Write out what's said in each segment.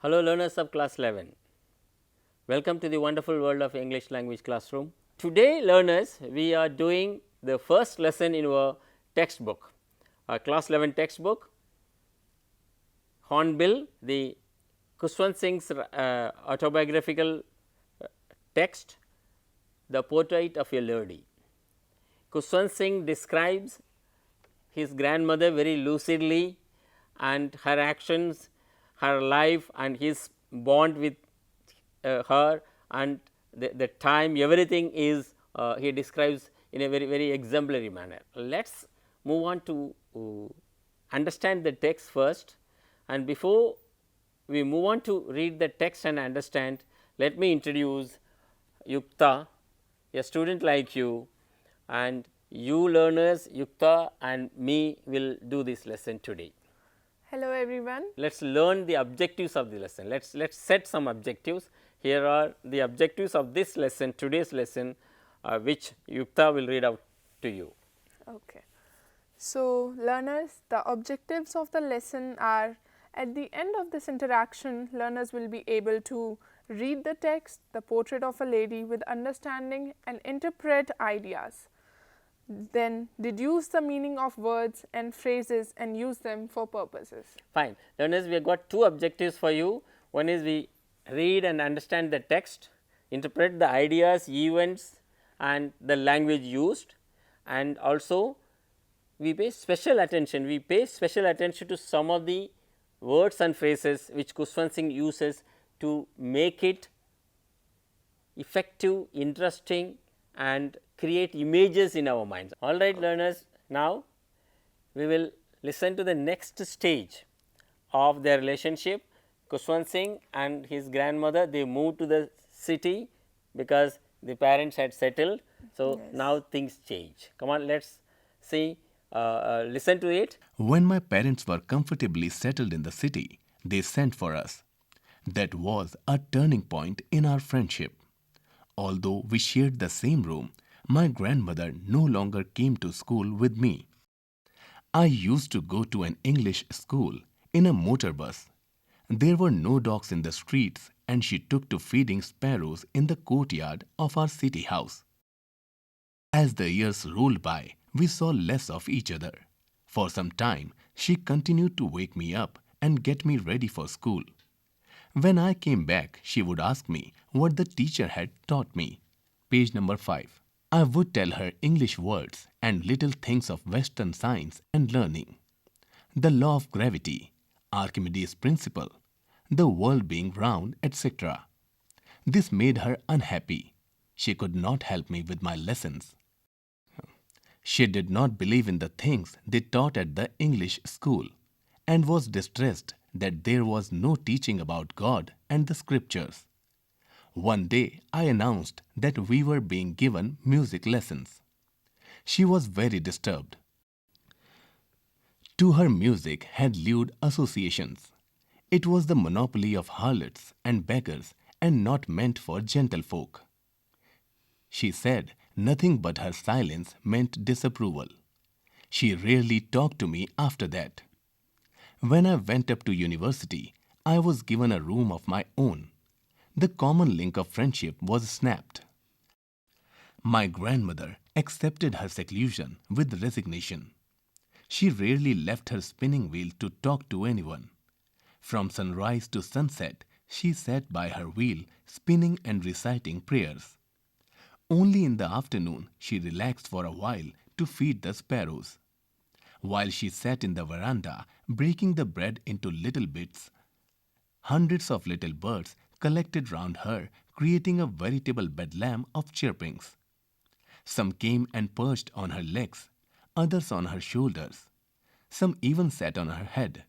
Hello learners of class 11, welcome to the wonderful world of English language classroom. Today learners, we are doing the first lesson in our textbook, our class 11 textbook, Hornbill, the Kushwant Singh's autobiographical text, The Portrait of a Lady. Kushwant Singh describes his grandmother very lucidly and her actions, her life and his bond with her and the time, everything is he describes in a very exemplary manner. Let us move on to understand the text first, and before we move on to read the text and understand, let me introduce Yukta, a student like you, and you learners Yukta and me will do this lesson today. Hello everyone. Let us learn the objectives of the lesson. Let us set some objectives. Here are the objectives of this lesson, today's lesson, which Yukta will read out to you. Okay. So, learners, the objectives of the lesson are, at the end of this interaction, learners will be able to read the text, The Portrait of a Lady, with understanding and interpret ideas. Then deduce the meaning of words and phrases and use them for purposes. Fine. Learners, we have got two objectives for you. One is we read and understand the text, interpret the ideas, events and the language used, and also we pay special attention. We pay special attention to some of the words and phrases which Kushwant Singh uses to make it effective, interesting and create images in our minds. All right, learners, now we will listen to the next stage of their relationship. Kushwant Singh and his grandmother, they moved to the city because the parents had settled. So, Yes. now things change. Come on, let us see, listen to it. When my parents were comfortably settled in the city, they sent for us. That was a turning point in our friendship. Although we shared the same room, my grandmother no longer came to school with me. I used to go to an English school in a motor bus. There were no dogs in the streets, and she took to feeding sparrows in the courtyard of our city house. As the years rolled by, we saw less of each other. For some time, she continued to wake me up and get me ready for school. When I came back, she would ask me what the teacher had taught me. Page number 5. I would tell her English words and little things of Western science and learning. The law of gravity, Archimedes' principle, the world being round, etc. This made her unhappy. She could not help me with my lessons. She did not believe in the things they taught at the English school and was distressed that there was no teaching about God and the scriptures. One day I announced that we were being given music lessons. She was very disturbed. To her, music had lewd associations. It was the monopoly of harlots and beggars and not meant for gentlefolk. She said nothing but her silence meant disapproval. She rarely talked to me after that. When I went up to university, I was given a room of my own. The common link of friendship was snapped. My grandmother accepted her seclusion with resignation. She rarely left her spinning wheel to talk to anyone. From sunrise to sunset, she sat by her wheel, spinning and reciting prayers. Only in the afternoon she relaxed for a while to feed the sparrows. While she sat in the veranda, breaking the bread into little bits, hundreds of little birds collected round her, creating a veritable bedlam of chirpings. Some came and perched on her legs, others on her shoulders. Some even sat on her head.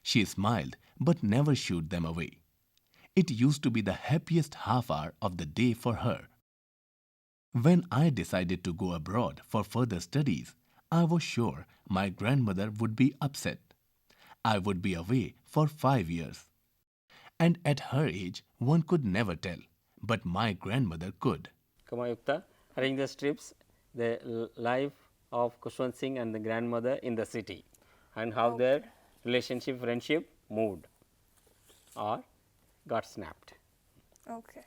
She smiled but never shooed them away. It used to be the happiest half hour of the day for her. When I decided to go abroad for further studies, I was sure my grandmother would be upset. I would be away for 5 years. And at her age, one could never tell, but my grandmother could. Come on, Yukta, arrange the strips, the life of Kushwant Singh and the grandmother in the city and how their relationship, friendship moved. or got snapped. Okay.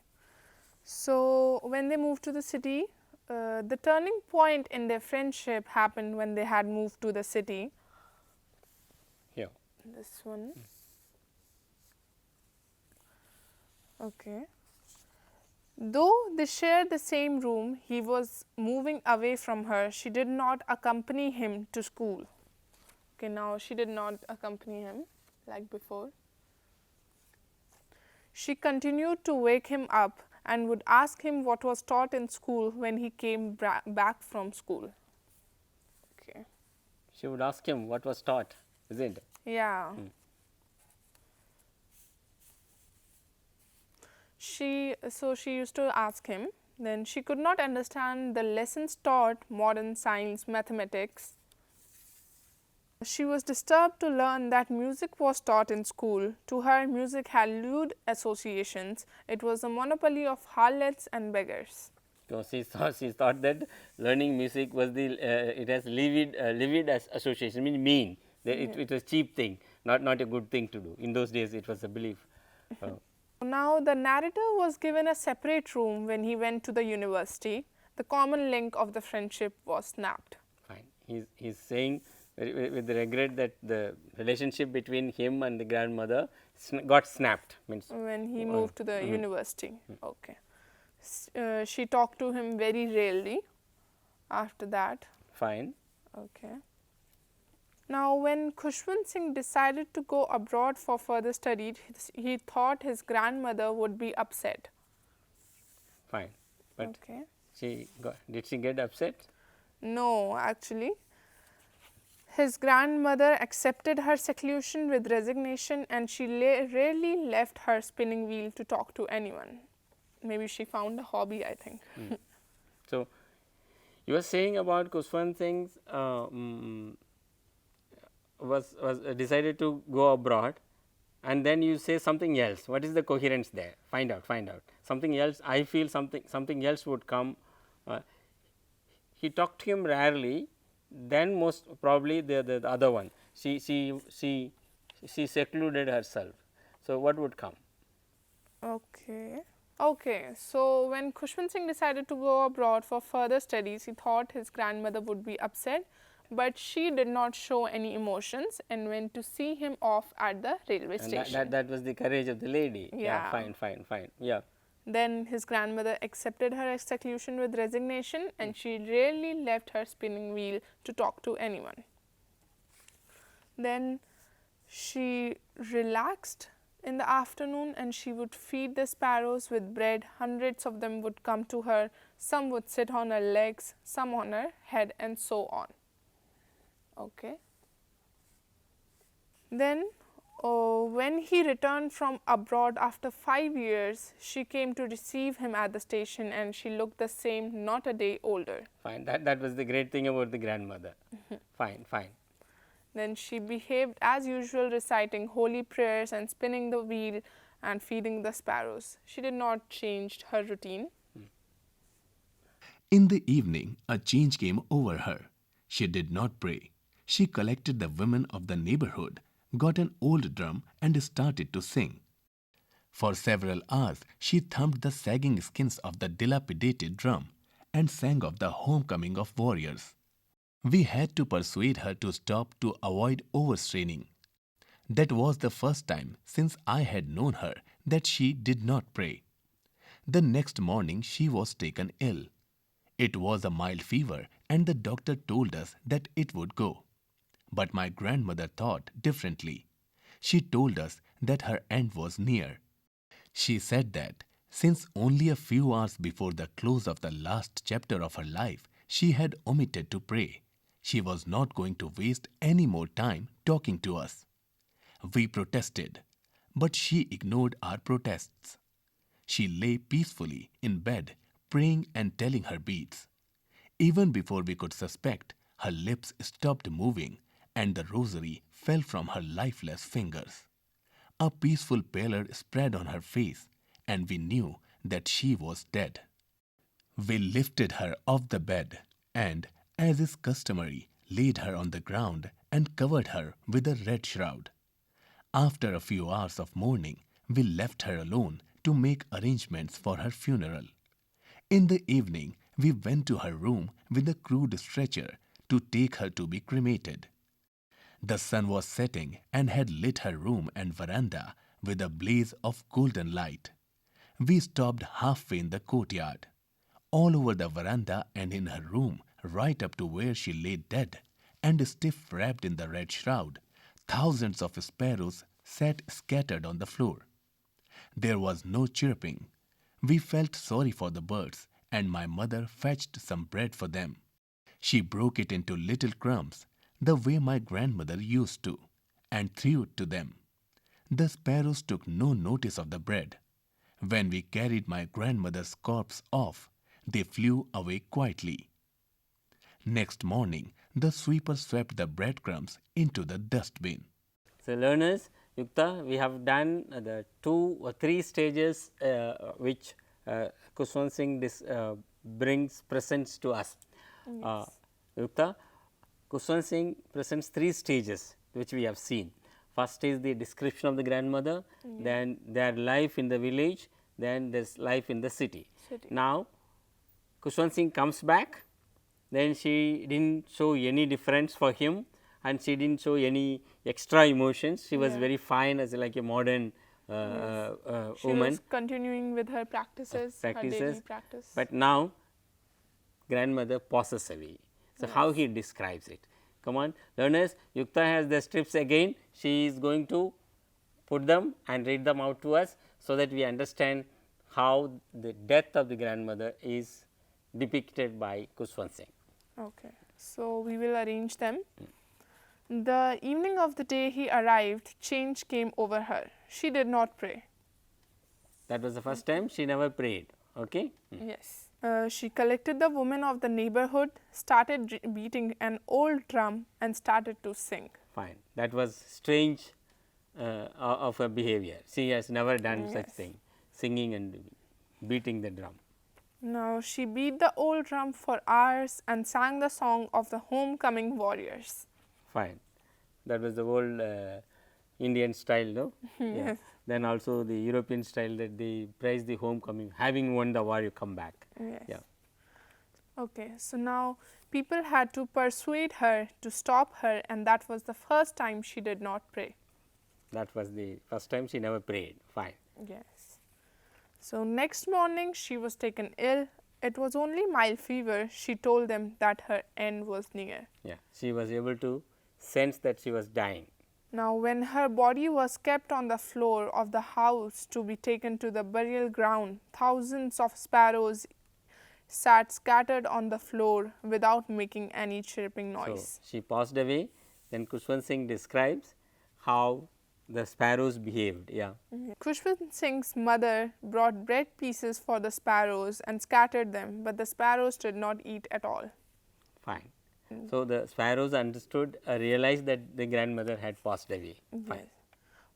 So when they moved to the city, the turning point in their friendship happened when they had moved to the city. Here. This one. Okay. Though they shared the same room, he was moving away from her. She did not accompany him to school. Okay, now she did not accompany him like before. She continued to wake him up and would ask him what was taught in school when he came back from school. Okay. She would ask him what was taught, isn't it? Yeah. She used to ask him. Then she could not understand the lessons taught, modern science, mathematics. She was disturbed to learn that music was taught in school. To her, music had lewd associations. It was a monopoly of harlots and beggars. So she thought that learning music was it has livid as association, means mean. It was cheap thing, not a good thing to do. In those days, it was a belief. Now the narrator was given a separate room when he went to the university. The common link of the friendship was snapped. Fine. He's saying with the regret that the relationship between him and the grandmother got snapped. Means when he moved to the university. Okay. She talked to him very rarely after that. Fine. Okay. Now, when Khushwant Singh decided to go abroad for further study, he thought his grandmother would be upset. Fine. But okay. Did she get upset? No, actually. His grandmother accepted her seclusion with resignation, and she rarely left her spinning wheel to talk to anyone. Maybe she found a hobby, I think. So, you were saying about Khushwant Singh's was decided to go abroad, and then you say something else. What is the coherence there? Find out. Something else. I feel something else would come. He talked to him rarely. Then most probably the other one. She secluded herself. So what would come? Okay. So when Khushwant Singh decided to go abroad for further studies, he thought his grandmother would be upset, but she did not show any emotions and went to see him off at the railway station. That was the courage of the lady. Yeah. Fine. Yeah. Then his grandmother accepted her seclusion with resignation, and she rarely left her spinning wheel to talk to anyone. Then she relaxed in the afternoon, and she would feed the sparrows with bread. Hundreds of them would come to her. Some would sit on her legs, some on her head, and so on. Okay. Then when he returned from abroad after 5 years, she came to receive him at the station, and she looked the same, not a day older. Fine. That was the great thing about the grandmother. Fine. Then she behaved as usual, reciting holy prayers and spinning the wheel and feeding the sparrows. She did not change her routine. In the evening, a change came over her. She did not pray. She collected the women of the neighborhood, got an old drum, and started to sing. For several hours, she thumped the sagging skins of the dilapidated drum and sang of the homecoming of warriors. We had to persuade her to stop to avoid overstraining. That was the first time since I had known her that she did not pray. The next morning she was taken ill. It was a mild fever, and the doctor told us that it would go. But my grandmother thought differently. She told us that her end was near. She said that since only a few hours before the close of the last chapter of her life, she had omitted to pray. She was not going to waste any more time talking to us. We protested, but she ignored our protests. She lay peacefully in bed, praying and telling her beads. Even before we could suspect, her lips stopped moving and the rosary fell from her lifeless fingers. A peaceful pallor spread on her face, and we knew that she was dead. We lifted her off the bed and, as is customary, laid her on the ground and covered her with a red shroud. After a few hours of mourning, we left her alone to make arrangements for her funeral. In the evening, we went to her room with a crude stretcher to take her to be cremated. The sun was setting and had lit her room and veranda with a blaze of golden light. We stopped halfway in the courtyard. All over the veranda and in her room, right up to where she lay dead and stiff wrapped in the red shroud, thousands of sparrows sat scattered on the floor. There was no chirping. We felt sorry for the birds, and my mother fetched some bread for them. She broke it into little crumbs, the way my grandmother used to, and threw it to them. The sparrows took no notice of the bread. When we carried my grandmother's corpse off, they flew away quietly. Next morning, the sweeper swept the breadcrumbs into the dustbin. So, learners, Yukta, we have done the 2 or 3 stages which Kushwant Singh brings presents to us. Yes. Yukta, Kushwant Singh presents 3 stages which we have seen. First is the description of the grandmother, then their life in the village, then this life in the city. Now, Kushwant Singh comes back, then she did not show any difference for him, and she did not show any extra emotions. She was very fine as like a modern She woman. was continuing with her practices, her daily practice. But now grandmother passes away. So, how he describes it? Come on, learners, Yukta has the strips again. She is going to put them and read them out to us, so that we understand how the death of the grandmother is depicted by Kushwant Singh. Okay, so we will arrange them. The evening of the day he arrived, change came over her. She did not pray. That was the first time she never prayed. Okay. Yes. She collected the women of the neighborhood, started beating an old drum and started to sing. Fine. That was strange of her behavior. She has never done such thing, singing and beating the drum. Now she beat the old drum for hours and sang the song of the homecoming warriors. Fine. That was the old Indian style, no? Yes. Then also the European style, that they praise the homecoming, having won the war, you come back. Yes. Yeah. Okay, so now people had to persuade her to stop her, and that was the first time she did not pray. That was the first time she never prayed. Fine. Yes. So next morning she was taken ill. It was only mild fever. She told them that her end was near. Yeah. She was able to sense that she was dying. Now when her body was kept on the floor of the house to be taken to the burial ground, thousands of sparrows sat scattered on the floor without making any chirping noise. So, she passed away. Then Kushwant Singh describes how the sparrows behaved. Yeah. Kushwant Singh's mother brought bread pieces for the sparrows and scattered them, but the sparrows did not eat at all. Fine. So, the sparrows understood, realized that the grandmother had passed away. Fine. Yes.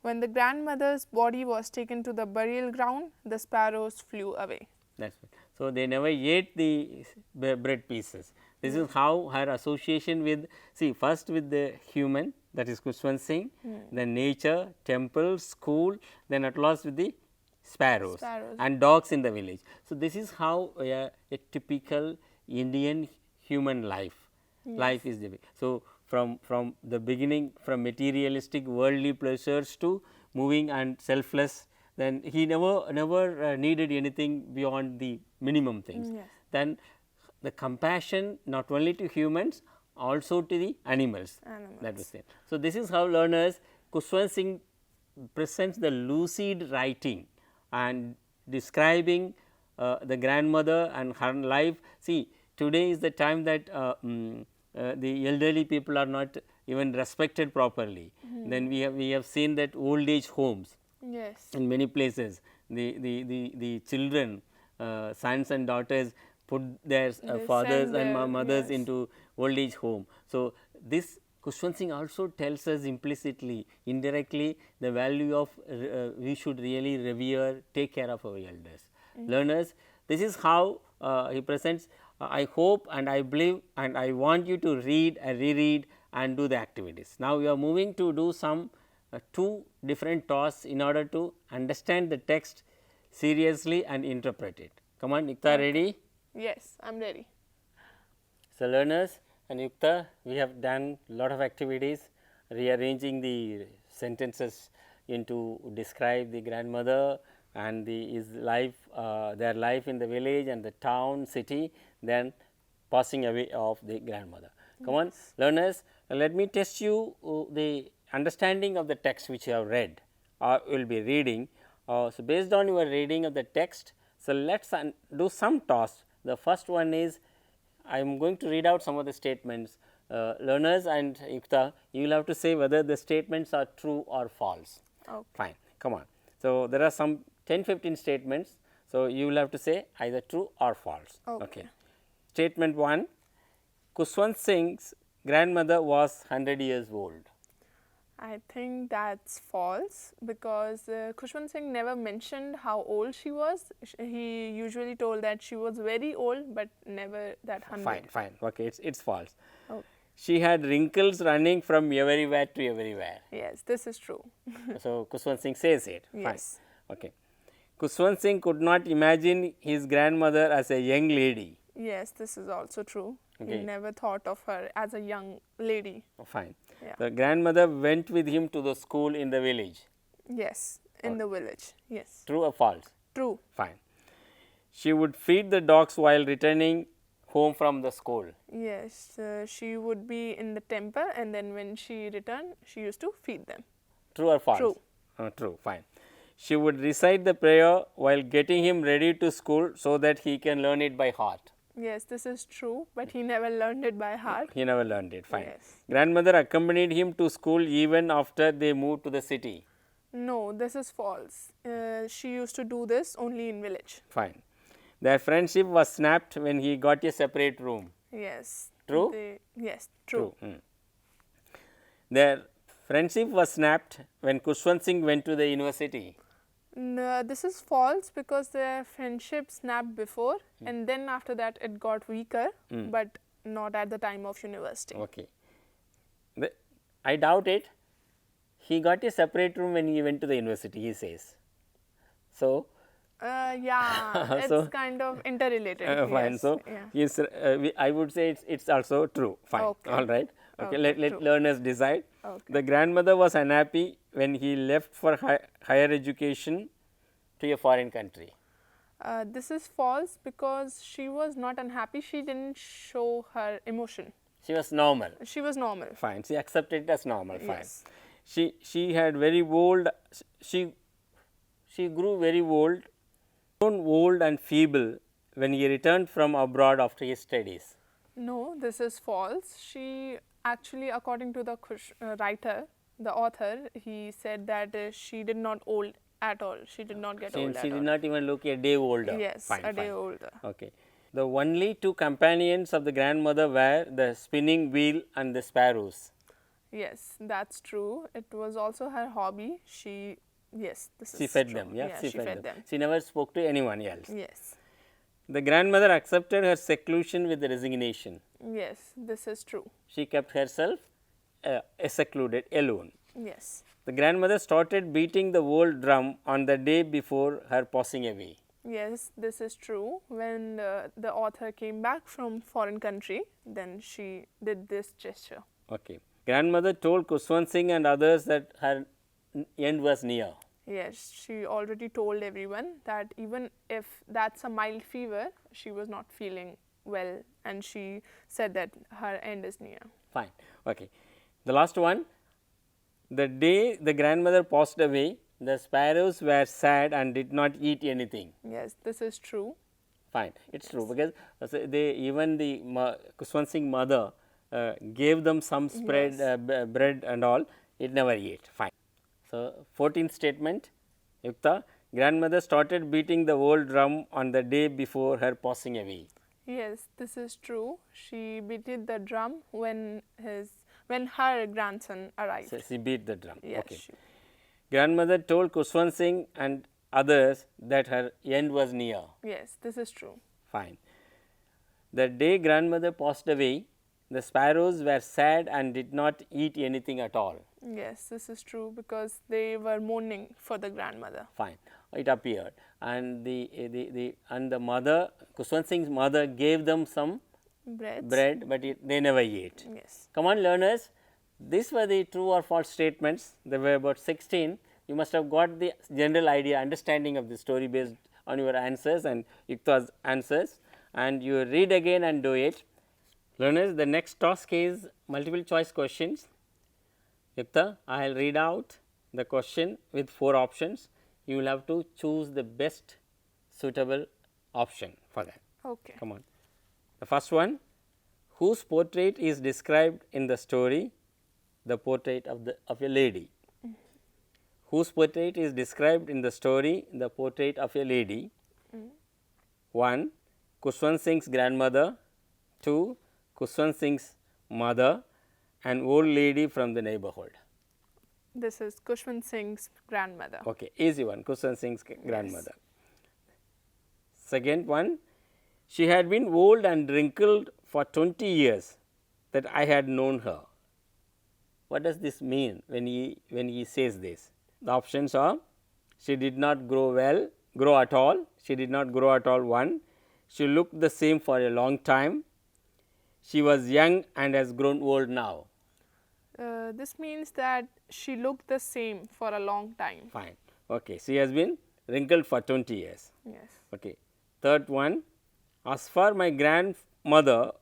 When the grandmother's body was taken to the burial ground, the sparrows flew away. That's right. So, they never ate the bread pieces. This is how her association with, see, first with the human, that is Kushwant Singh, then nature, temple, school, then at last with the sparrows, and dogs in the village. So, this is how a typical Indian human life is living. So, from the beginning, from materialistic worldly pleasures to moving and selfless, then he never needed anything beyond the minimum things. Yes. Then the compassion not only to humans, also to the animals. That was it. So, this is how learners, Kushwant Singh presents the lucid writing and describing the grandmother and her life. See, today is the time that the elderly people are not even respected properly. Then we have seen that old age homes. Yes. In many places, the children, sons and daughters, put their fathers and mothers into old age home. So, this Kushwant Singh also tells us implicitly, indirectly, the value of we should really revere, take care of our elders. Learners, this is how he presents. I hope and I believe and I want you to read and reread and do the activities. Now, we are moving to do some two different tasks in order to understand the text seriously and interpret it. Come on, Yukta, ready? Yes, I'm ready. So, learners and Yukta, we have done lot of activities rearranging the sentences into describe the grandmother and his life, their life in the village and the town, city, then passing away of the grandmother. Come on, learners, let me test you the understanding of the text which you have read or will be reading. So, based on your reading of the text, so let us do some tasks. The first one is I am going to read out some of the statements. Learners and Yukta, you will have to say whether the statements are true or false. Okay. Fine, come on. So, there are some 10-15 statements. So, you will have to say either true or false. Okay. Statement 1, Kushwant Singh's grandmother was 100 years old. I think that's false because Khushwant Singh never mentioned how old she was. He usually told that she was very old, but never that 100. Fine, fine. Okay, it's false. Oh, She had wrinkles running from everywhere to everywhere. yes, this is true. So, Kushwant Singh says it. Yes. Fine. Okay. Kushwant Singh could not imagine his grandmother as a young lady. Yes, this is also true. Okay. He never thought of her as a young lady. Fine. Yeah. The grandmother went with him to the school in the village. Yes, in the village. Yes, True or false? true. Fine. She would feed the dogs while returning home from the school. Yes, she would be in the temple, and then when she returned, she used to feed them. True or false? True. True. Fine. She would recite the prayer while getting him ready to school so that he can learn it by heart. Yes, this is true, but he never learned it by heart. He never learned it. Fine. Yes. Grandmother accompanied him to school even after they moved to the city. No, this is false. She used to do this only in village. Fine. Their friendship was snapped when he got a separate room. Yes. True? Yes, true. Their friendship was snapped when Kushwant Singh went to the university. No, this is false because their friendship snapped before, and then after that it got weaker, but not at the time of university. Okay. I doubt it. He got a separate room when he went to the university, he says. So, Yeah, it's So- kind of interrelated. fine. Yes, So, yeah. I would say it's also true. Fine. Okay. All right. Okay. Okay, Let true. learners decide. Okay. The grandmother was unhappy when he left for higher education to a foreign country. This is false because she was not unhappy. She didn't show her emotion. She was normal. She was normal. Fine. She accepted it as normal. Fine. Yes. She had very old. She grew very old, old and feeble when he returned from abroad after his studies. No, this is false. She actually, according to the writer, the author, he said that she did not old at all. She did not get old She at did all. not even look a day older. Yes, Fine, a day fine. older. Okay. The only two companions of the grandmother were the spinning wheel and the sparrows. Yes, that's true. It was also her hobby. Yes, this She is fed true. them. Yeah, she fed them. She never spoke to anyone else. Yes, The grandmother accepted her seclusion with resignation. yes, this is true. She kept herself secluded, alone. Yes, The grandmother started beating the old drum on the day before her passing away. yes, this is true. When the author came back from foreign country, then she did this gesture. Okay. Grandmother told Kushwant Singh and others that her end was near. Yes, she already told everyone that even if that's a mild fever, she was not feeling well, and she said that her end is near. Fine. Okay. The last one. The day the grandmother passed away, the sparrows were sad and did not eat anything. Yes, this is true. Fine. It's true because even the Kushwant Singh mother gave them some spread bread and all. It never ate. Fine. So, 14th statement, Yukta, grandmother started beating the old drum on the day before her passing away. Yes, this is true. She beat the drum when her grandson arrived. So, she beat the drum. Yes, Okay. Grandmother told Kushwant Singh and others that her end was near. yes, this is true. Fine. The day grandmother passed away, the sparrows were sad and did not eat anything at all. Yes, this is true because they were mourning for the grandmother. Fine, it appeared, and the mother, Kushwant Singh's mother, gave them some bread, but they never ate. Yes. Come on, learners, these were the true or false statements. There were about 16. You must have got the general idea, understanding of the story based on your answers and Yukta's answers, and you read again and do it. Learners, the next task is multiple choice questions. Yukta, I will read out the question with 4 options. You will have to choose the best suitable option for that. Okay. Come on. The first one, whose portrait is described in the story? The portrait of a lady. Whose portrait is described in the story? The portrait of a lady. 1. Kushwant Singh's grandmother. 2. Kushwant Singh's mother, an old lady from the neighborhood. This is Kushwant Singh's grandmother. Okay, easy one, Kushwant Singh's grandmother. Second one, she had been old and wrinkled for 20 years that I had known her. What does this mean when he says this? The options are, she did not grow at all. She did not grow at all. 1. She looked the same for a long time. She was young and has grown old now. This means that she looked the same for a long time. Fine. Okay. She has been wrinkled for 20 years. Yes. Okay. Third one, as for my grandmother,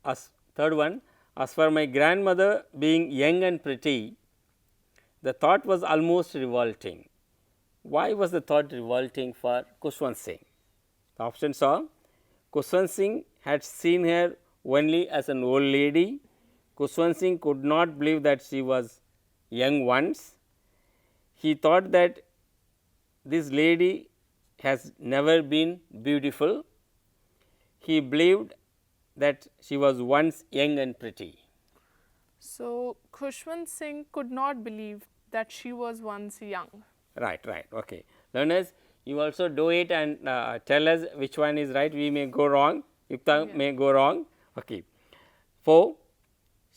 as for my grandmother being young and pretty, the thought was almost revolting. Why was the thought revolting for Kushwant Singh? The options are, Kushwant Singh had seen her only as an old lady. Kushwant Singh could not believe that she was young once. He thought that this lady has never been beautiful. He believed that she was once young and pretty. So, Kushwant Singh could not believe that she was once young. Right. Okay. Learners, you also do it and tell us which one is right. We may go wrong. Yukta may go wrong. Okay. 4.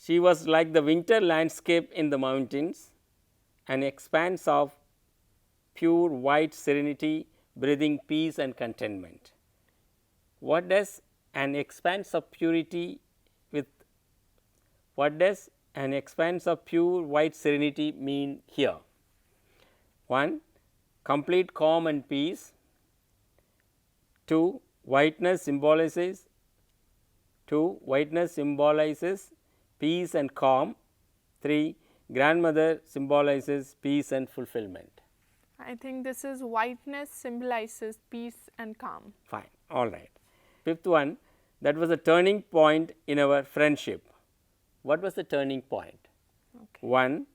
She was like the winter landscape in the mountains, an expanse of pure white serenity, breathing peace and contentment. What does an expanse of purity what does an expanse of pure white serenity mean here? 1. Complete calm and peace. 2. Whiteness symbolizes peace and calm. 3. Grandmother symbolizes peace and fulfillment. I think this is whiteness symbolizes peace and calm. Fine, all right. 5th one, that was a turning point in our friendship. What was the turning point? Okay. 1.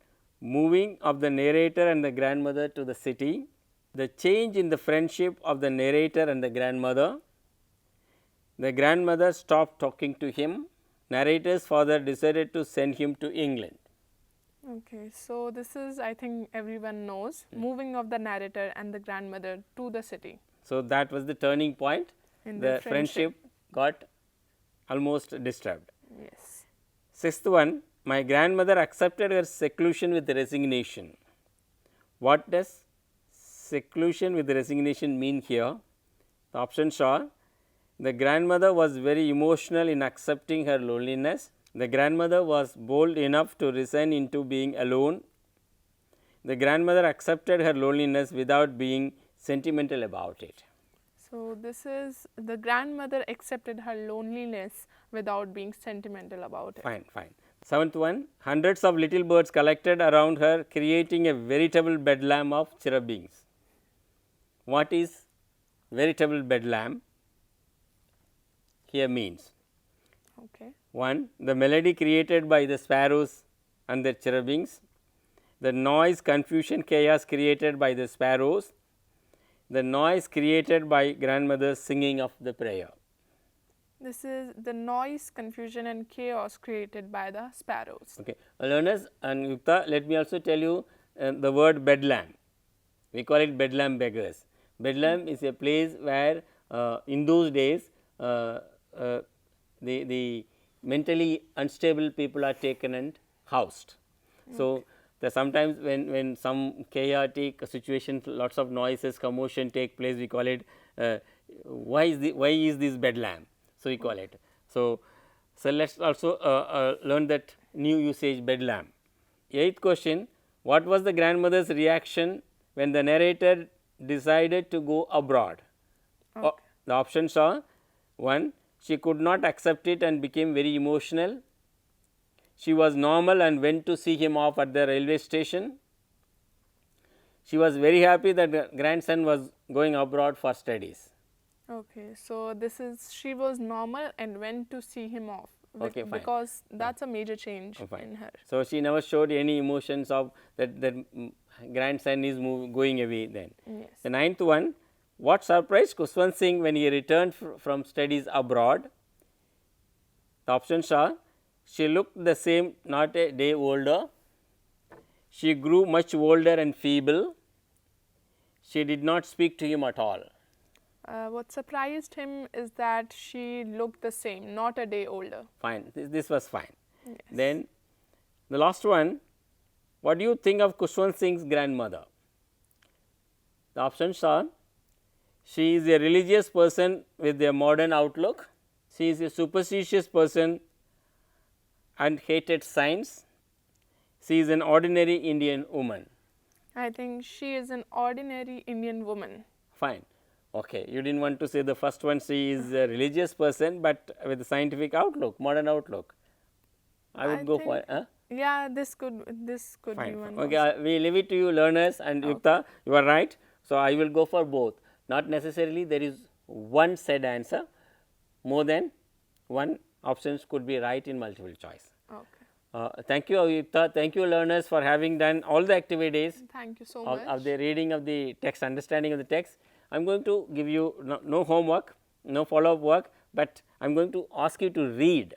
Moving of the narrator and the grandmother to the city, the change in the friendship of the narrator and the grandmother stopped talking to him, narrator's father decided to send him to England. Okay, so this is, I think everyone knows, moving of the narrator and the grandmother to the city. So, that was the turning point. In the the friendship got almost disturbed. Yes. 6th one, my grandmother accepted her seclusion with resignation. What does seclusion with resignation mean here? The options are, the grandmother was very emotional in accepting her loneliness. The grandmother was bold enough to resign into being alone. The grandmother accepted her loneliness without being sentimental about it. So, this is the grandmother accepted her loneliness without being sentimental about it. Fine. 7th one, hundreds of little birds collected around her, creating a veritable bedlam of chirrupings. What is veritable bedlam here means? Okay. 1. The melody created by the sparrows and their chirrupings, the noise, confusion, chaos created by the sparrows, the noise created by grandmother's singing of the prayer. This is the noise, confusion and chaos created by the sparrows. Okay. Learners and Yukta, let me also tell you the word bedlam. We call it bedlam beggars. Bedlam is a place where in those days the mentally unstable people are taken and housed. So, sometimes when some chaotic situation, lots of noises, commotion take place, we call it why is this bedlam? So, we call it. So, let us also learn that new usage bedlam. Eighth question, what was the grandmother's reaction when the narrator decided to go abroad? The options are: 1. She could not accept it and became very emotional. She was normal and went to see him off at the railway station. She was very happy that the grandson was going abroad for studies. Okay, so this is she was normal and went to see him off. Okay, fine. Because that's a major change in her. So, she never showed any emotions of that grandson is going away then. Yes. The ninth one, what surprised Kushwant Singh when he returned from studies abroad? The options are: she looked the same, not a day older. She grew much older and feeble. She did not speak to him at all. What surprised him is that she looked the same, not a day older. Fine, this was fine. Yes. Then the last one, what do you think of Kushwant Singh's grandmother? The options are: she is a religious person with a modern outlook. She is a superstitious person and hated science. She is an ordinary Indian woman. I think she is an ordinary Indian woman. Fine. Okay, you didn't want to say the first one. She is a religious person, but with a scientific outlook, modern outlook. I would go for. Yeah, this could Fine. be one. Okay, we leave it to you, learners, and Yukta, you are right. So, I will go for both. Not necessarily there is one said answer. More than one options could be right in multiple choice. Okay. Thank you, Yukta. Thank you, learners, for having done all the activities. Thank you so much. Of the reading of the text, understanding of the text. I am going to give you no homework, no follow up work, but I am going to ask you to read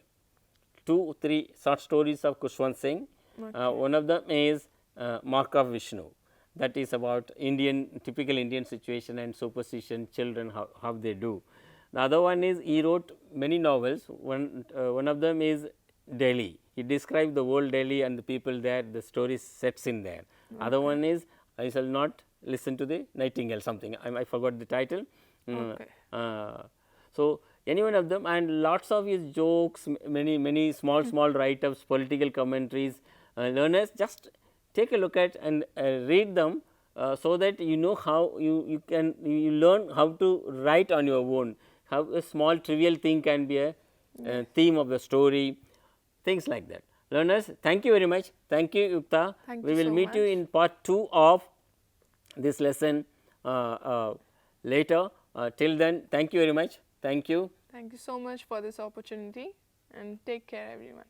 2-3 short stories of Kushwant Singh. One of them is Mark of Vishnu, that is about typical Indian situation and superstition, children, how they do. The other one is he wrote many novels. One of them is Delhi. He described the whole Delhi and the people there, the story sets in there. Other one is, I shall not listen to the Nightingale, something I forgot the title. So, any one of them, and lots of his jokes, many small write ups, political commentaries. Learners, just take a look at and read them, so that you know how you learn how to write on your own, how a small trivial thing can be a theme of the story, things like that. Learners, thank you very much. Thank you, Yukta. We will meet you in part 2 of this lesson later. Till then, thank you very much. Thank you. Thank you so much for this opportunity, and take care, everyone.